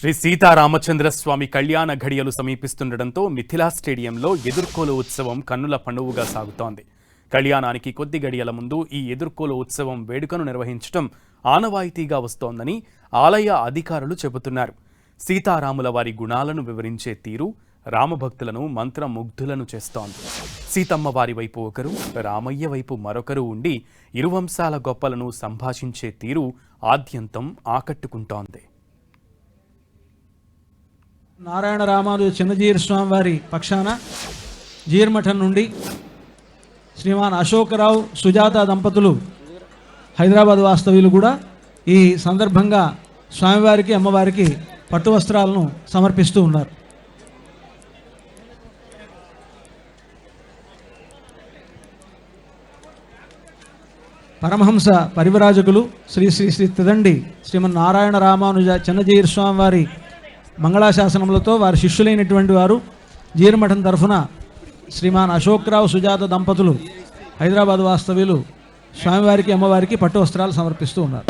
శ్రీ సీతారామచంద్రస్వామి కళ్యాణ ఘడియలు సమీపిస్తుండటంతో మిథిలా స్టేడియంలో ఎదుర్కోలు ఉత్సవం కన్నుల పండువుగా సాగుతోంది. కళ్యాణానికి కొద్ది గడియల ముందు ఈ ఎదుర్కోలు ఉత్సవం వేడుకను నిర్వహించడం ఆనవాయితీగా వస్తోందని ఆలయ అధికారులు చెబుతున్నారు. సీతారాముల వారి గుణాలను వివరించే తీరు రామభక్తులను మంత్రముగ్ధులను చేస్తోంది. సీతమ్మ వారి వైపు ఒకరు, రామయ్య వైపు మరొకరు ఉండి ఇరువంశాల గొప్పలను సంభాషించే తీరు ఆద్యంతం ఆకట్టుకుంటోంది. నారాయణ రామానుజ చిన్నజీర స్వామి వారి పక్షాన జీర్మఠం నుండి శ్రీమాన్ అశోకరావు సుజాత దంపతులు హైదరాబాద్ వాస్తవ్యులు కూడా ఈ సందర్భంగా స్వామివారికి అమ్మవారికి పట్టు వస్త్రాలను సమర్పిస్తూ ఉన్నారు. పరమహంస పరివరాజకులు శ్రీ శ్రీ శ్రీ తిదండి శ్రీమన్ నారాయణ రామానుజ చిన్నజీర స్వామి వారి మంగళాశాసనములతో వారి శిష్యులైనటువంటి వారు జీర్మఠం తరఫున శ్రీమాన్ అశోక్రావు సుజాత దంపతులు హైదరాబాద్ వాస్తవ్యులు స్వామివారికి అమ్మవారికి పట్టు వస్త్రాలు సమర్పిస్తూ ఉన్నారు.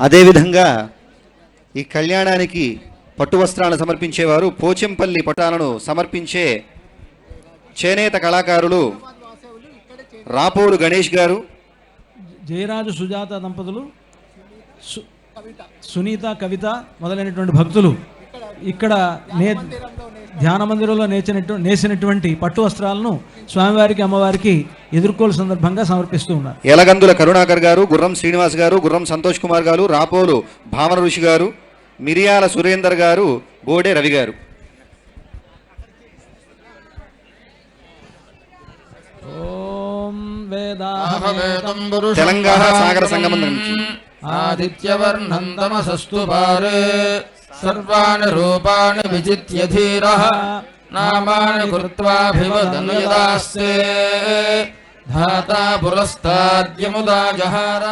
అదేవిధంగా ఈ కళ్యాణానికి పట్టు వస్త్రాలను సమర్పించేవారు పోచంపల్లి పటాలను సమర్పించే చేనేత కళాకారులు రాపోలు గణేష్ గారు, జయరాజు సుజాత దంపతులు, సునీత కవిత మొదలైనటువంటి భక్తులు ఇక్కడ ధ్యాన మందిరంలో నేసినటువంటి పట్టు వస్త్రాలను స్వామివారికి అమ్మవారికి ఎదుర్కోలు సందర్భంగా సమర్పిస్తూ ఉన్నారు. ఎలగందుల కరుణాకర్ గారు, గుర్రం శ్రీనివాస్ గారు, గుర్రం సంతోష్ కుమార్ గారు, రాపోలు భావన ఋషి గారు, మిరియాల సురేందర్ గారు, బోడే రవి గారు. తెలంగాణ సాగర సంగమం నుంచి ఆదిత్యవర్ణం తమసస్తు పారే సర్వాణి రూపాణి విజిత్య ధీరః నామాని కృత్వాభివదన్ యదాస్తే ధాతా పురస్తాద్యముదా జహార.